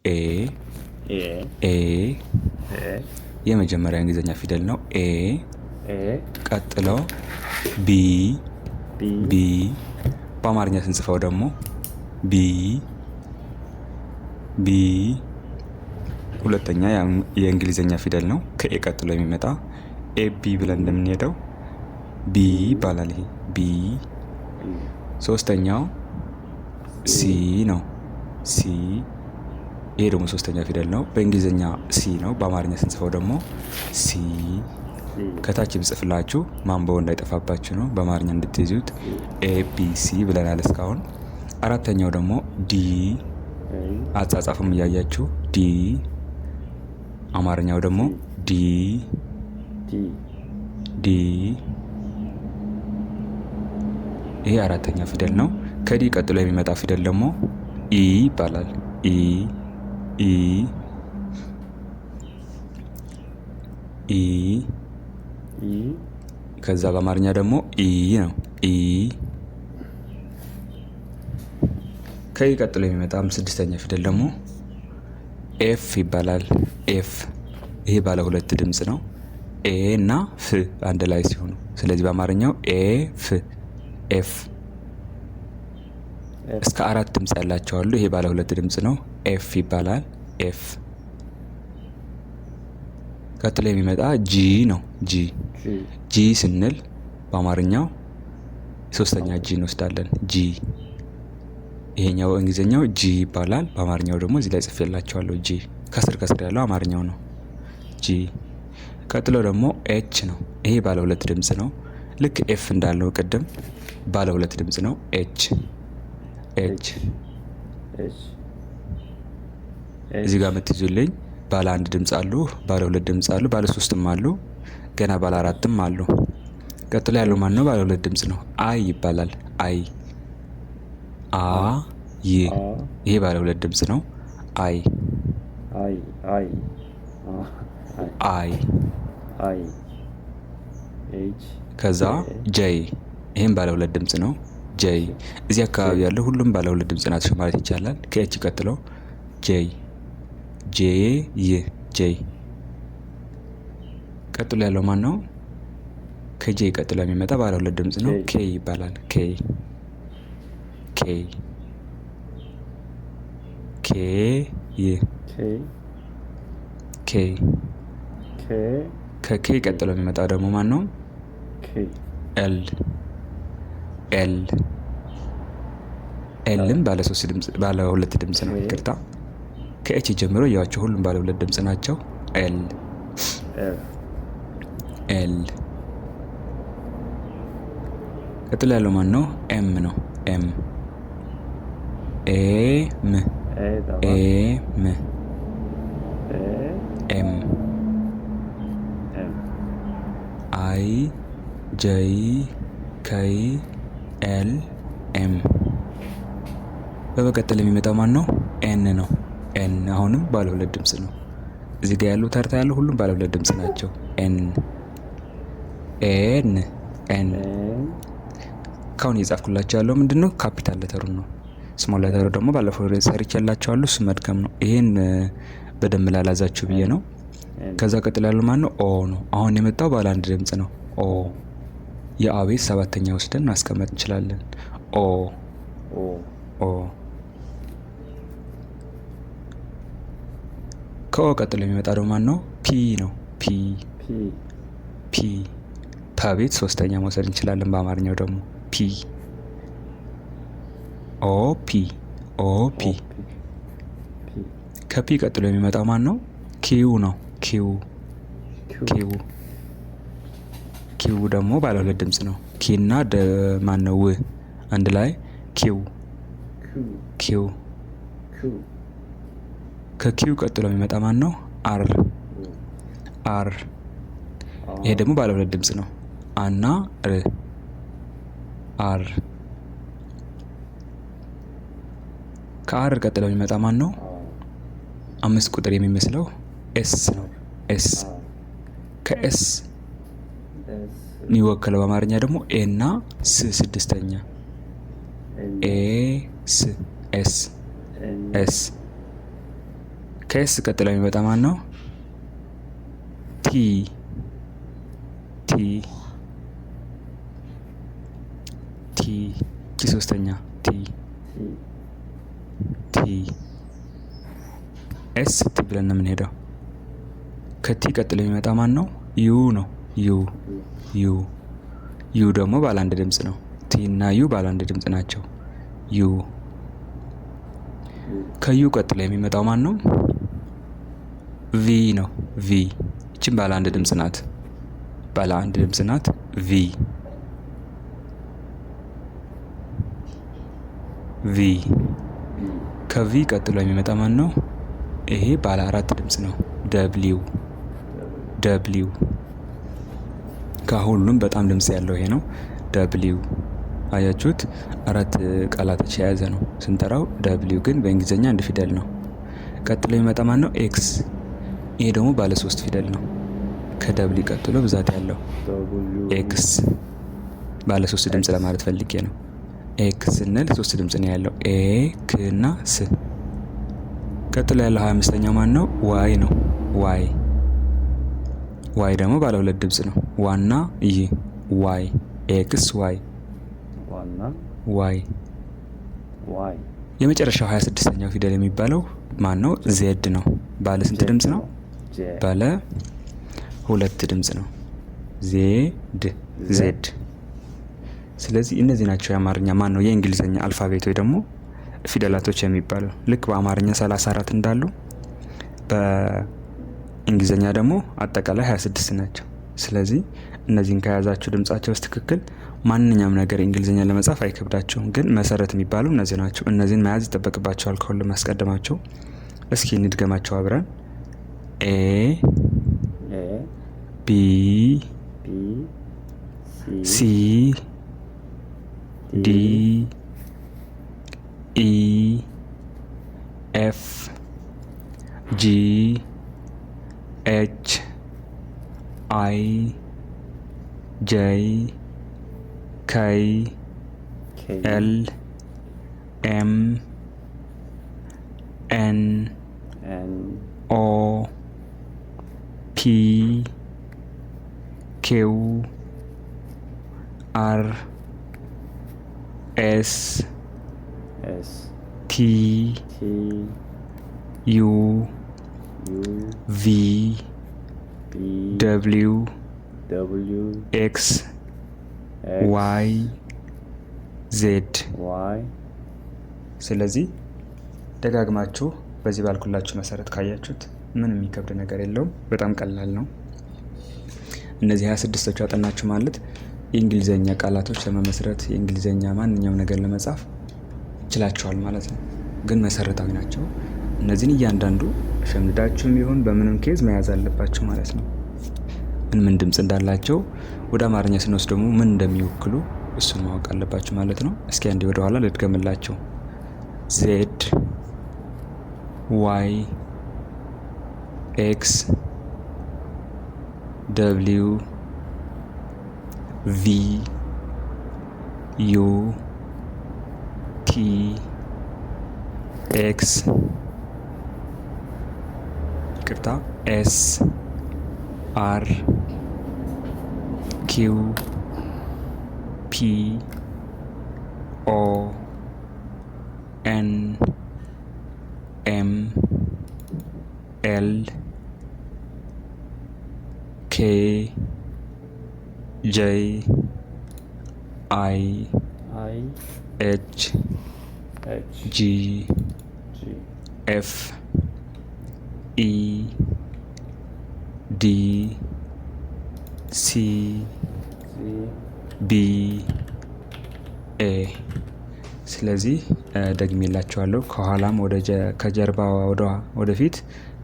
ኤ ኤ የመጀመሪያ እንግሊዘኛ ፊደል ነው። ኤ ቀጥሎ ቢ ቢ በአማርኛ ስንጽፈው ደግሞ ቢ ቢ ሁለተኛ የእንግሊዘኛ ፊደል ነው። ከኤ ቀጥሎ የሚመጣ ኤ ቢ ብለን እንደምንሄደው ቢ ይባላል። ይሄ ቢ። ሶስተኛው ሲ ነው። ሲ ይሄ ደግሞ ሶስተኛ ፊደል ነው። በእንግሊዘኛ ሲ ነው። በአማርኛ ስንጽፈው ደግሞ ሲ። ከታች ብጽፍላችሁ ማንበው እንዳይጠፋባችሁ ነው፣ በአማርኛ እንድትይዙት። ኤ ቢ ሲ ብለናል እስካሁን። አራተኛው ደግሞ ዲ። አጻጻፍም እያያችሁ ዲ። አማርኛው ደግሞ ዲ ዲ። ይሄ አራተኛ ፊደል ነው። ከዲ ቀጥሎ የሚመጣ ፊደል ደግሞ ኢ ይባላል። ኢ ኢ ኢ ከዛ በአማርኛ ደግሞ ኢ ነው። ኢ ከኢ ቀጥሎ የሚመጣ ስድስተኛ ፊደል ደግሞ ኤፍ ይባላል። ኤፍ ይሄ ባለ ሁለት ድምጽ ነው። ኤ እና ፍ አንድ ላይ ሲሆኑ፣ ስለዚህ በአማርኛው ኤፍ ኤፍ። እስከ አራት ድምጽ ያላቸው አሉ። ይሄ ባለ ሁለት ድምጽ ነው። ኤፍ ይባላል። ኤፍ። ቀጥሎ የሚመጣ ጂ ነው። ጂ ጂ ስንል በአማርኛው ሶስተኛ ጂ እንወስዳለን። ጂ። ይሄኛው እንግሊዘኛው ጂ ይባላል። በአማርኛው ደግሞ እዚህ ላይ ጽፌላችኋለሁ። ጂ ከስር ከስር ያለው አማርኛው ነው። ጂ። ቀጥሎ ደግሞ ኤች ነው። ይሄ ባለ ሁለት ድምጽ ነው። ልክ ኤፍ እንዳለው ቅድም ባለ ሁለት ድምጽ ነው። ኤች ኤች። እዚህ ጋር የምትይዙልኝ ባለ አንድ ድምጽ አሉ፣ ባለ ሁለት ድምጽ አሉ፣ ባለ ሶስትም አሉ፣ ገና ባለ አራትም አሉ። ቀጥሎ ያለው ማን ነው? ባለ ሁለት ድምጽ ነው። አይ ይባላል። አይ አ ይ። ይሄ ባለ ሁለት ድምጽ ነው። አይ አይ። ከዛ ጀይ። ይሄም ባለ ሁለት ድምጽ ነው። ጀይ። እዚህ አካባቢ ያለው ሁሉም ባለ ሁለት ድምጽ ናቸው ማለት ይቻላል። ከኤች ቀጥሎ ጀይ ጄይ ይ ጀይ። ቀጥሎ ያለው ማን ነው? ከጄ ቀጥሎ የሚመጣ ባለ ሁለት ድምጽ ነው። ኬ ይባላል። ኬ ኬ ኬ ይ ኬ። ከኬ ቀጥሎ የሚመጣው ደግሞ ማን ነው? ኤል ኤል። ኤልም ባለ ሶስት ድምጽ ባለ ሁለት ድምጽ ነው። ይቅርታ። ከኤች ጀምሮ ያቸው ሁሉም ባለ ሁለት ድምጽ ናቸው። ኤል ኤል። ቀጥሎ ያለው ማን ነው? ኤም ነው። ኤም ኤም ኤም ኤም። አይ ጀይ ከይ ኤል ኤም። በመቀጠል የሚመጣው ማን ነው? ኤን ነው። ኤን አሁንም ባለ ሁለት ድምጽ ነው። እዚህ ጋር ያለው ተርታ ያለው ሁሉም ባለ ሁለት ድምጽ ናቸው። ኤን ኤን ኤን። ካሁን እየጻፍኩላችሁ ያለው ምንድነው? ካፒታል ሌተሩን ነው። ስሞል ሌተሩ ደግሞ ባለፈው ሰርቼላችኋለሁ። እሱ መድገም ነው። ይሄን በደንብ ላላዛችሁ ብዬ ነው። ከዛ ቀጥሎ ያለው ማን ነው? ኦ ነው። አሁን የመጣው ባለ አንድ ድምጽ ነው። ኦ። የአቤት ሰባተኛ ወስደን ማስቀመጥ እንችላለን። ኦ ኦ። ከኦ ቀጥሎ የሚመጣ ደግሞ ማን ነው? ፒ ነው። ፒ ፒ። ፓቤት ሶስተኛ መውሰድ እንችላለን። በአማርኛው ደግሞ ፒ ኦ ፒ ኦ ፒ። ከፒ ቀጥሎ የሚመጣው ማን ነው? ኪው ነው። ኪው ኪው ኪው ደግሞ ባለ ሁለት ድምጽ ነው። ኪ እና ማን ነው? ው አንድ ላይ ኪው ኪው። ከኪው ቀጥሎ የሚመጣ ማን ነው? አር አር። ይሄ ደግሞ ባለ ሁለት ድምጽ ነው። አና ር አር። ከአር ቀጥሎ የሚመጣ ማን ነው? አምስት ቁጥር የሚመስለው ኤስ ነው። ኤስ። ከኤስ የሚወከለው በአማርኛ ደግሞ ኤ እና ስ ስድስተኛ ኤ ስ ኤስ ኤስ ከኤስ ቀጥሎ የሚመጣ ማን ነው? ቲ ቲ ቲ ቲ ሶስተኛ ቲ ቲ ኤስ ቲ ብለን ነው የምንሄደው። ከቲ ቀጥሎ የሚመጣ ማን ነው? ዩ ነው። ዩ ዩ ዩ ደግሞ ባለ አንድ ድምፅ ነው። ቲ እና ዩ ባለ አንድ ድምፅ ናቸው። ዩ ከዩ ቀጥሎ የሚመጣው ማን ነው? ቪ ነው። ቪ ይችን ባለ አንድ ድምፅ ናት። ባለ አንድ ድምፅ ናት። ቪ ቪ ከቪ ቀጥሎ የሚመጣ ማን ነው? ይሄ ባለ አራት ድምፅ ነው። ደብሊው ደብሊው ከሁሉም በጣም ድምፅ ያለው ይሄ ነው። ደብሊው አያችሁት? አራት ቃላቶች የያዘ ነው ስንጠራው። ደብሊው ግን በእንግሊዝኛ አንድ ፊደል ነው። ቀጥሎ የሚመጣ ማን ነው? ኤክስ። ይሄ ደግሞ ባለ ሶስት ፊደል ነው። ከደብሊው ቀጥሎ ብዛት ያለው ኤክስ ባለ ሶስት ድምፅ ለማለት ፈልጌ ነው። ኤክስ ስንል ሶስት ድምፅ ነው ያለው፣ ኤ ክ እና ስ። ቀጥሎ ያለው 25ኛው ማን ነው? ዋይ ነው። ዋይ ዋይ ደግሞ ባለ ሁለት ድምፅ ነው። ዋና ይ ዋይ ኤክስ ዋይ ዋይ። የመጨረሻው 26ኛው ፊደል የሚባለው ማን ነው? ዜድ ነው። ባለ ስንት ድምፅ ነው? ባለ ሁለት ድምፅ ነው። ዜድ ዜድ። ስለዚህ እነዚህ ናቸው የአማርኛ ማን ነው የእንግሊዝኛ አልፋቤት ወይ ደግሞ ፊደላቶች የሚባለው። ልክ በአማርኛ 34 እንዳሉ በእንግሊዝኛ ደግሞ አጠቃላይ 26 ናቸው። ስለዚህ እነዚህን ከያዛችሁ ድምጻቸው በትክክል ማንኛውም ነገር እንግሊዝኛ ለመጻፍ አይከብዳቸውም። ግን መሰረት የሚባሉ እነዚህ ናቸው። እነዚህን መያዝ ይጠበቅባቸዋል ከሁሉም ያስቀድማቸው። እስኪ እንድገማቸው አብረን። ኤ ቢ ሲ ዲ ኢ ኤፍ ጂ ኤች አይ ጄ ከይ ኤል ኤም ኤን ኦ ፒ ኪው አር ኤስ ቲ ዩ ቪ ደብሊው ኤክስ ዋይ ዜድ። ስለዚህ ደጋግማችሁ በዚህ ባልኩላችሁ መሰረት ካያችሁት ምንም የሚከብድ ነገር የለውም። በጣም ቀላል ነው። እነዚህ 26ቶቹ አጠናችሁ ማለት የእንግሊዘኛ ቃላቶች ለመመስረት የእንግሊዘኛ ማንኛውም ነገር ለመጻፍ ይችላችኋል ማለት ነው። ግን መሰረታዊ ናቸው። እነዚህን እያንዳንዱ ሸምድዳችሁም ይሁን በምንም ኬዝ መያዝ አለባችሁ ማለት ነው። ምን ድምፅ እንዳላቸው ወደ አማርኛ ስንወስድ ደግሞ ምን እንደሚወክሉ እሱን ማወቅ አለባችሁ ማለት ነው። እስኪ አንዴ ወደ ኋላ ልድገምላችሁ። ዜድ ዋይ ኤክስ ደብሊው ቪ ዩ ቲ ኤክስ ይቅርታ ኤስ አር ኪው ፒ ኦ ኤን ኤም ኤል ኬ ጄ አይ ኤች ጂ ኤፍ ኢ ዲ ሲ ቢ ኤ። ስለዚህ ደግሜላችኋለሁ። ከኋላም ከጀርባ ወደፊት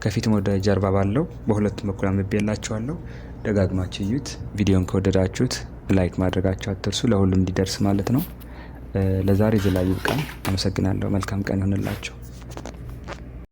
ከፊትም ወደ ጀርባ ባለው በሁለቱም በኩል አንብቤላችኋለሁ። ደጋግማችሁ እዩት። ቪዲዮን ከወደዳችሁት ላይክ ማድረጋችሁ አትርሱ፣ ለሁሉም እንዲደርስ ማለት ነው። ለዛሬ እዚህ ላይ ይብቃን። አመሰግናለሁ። መልካም ቀን ይሁንላችሁ።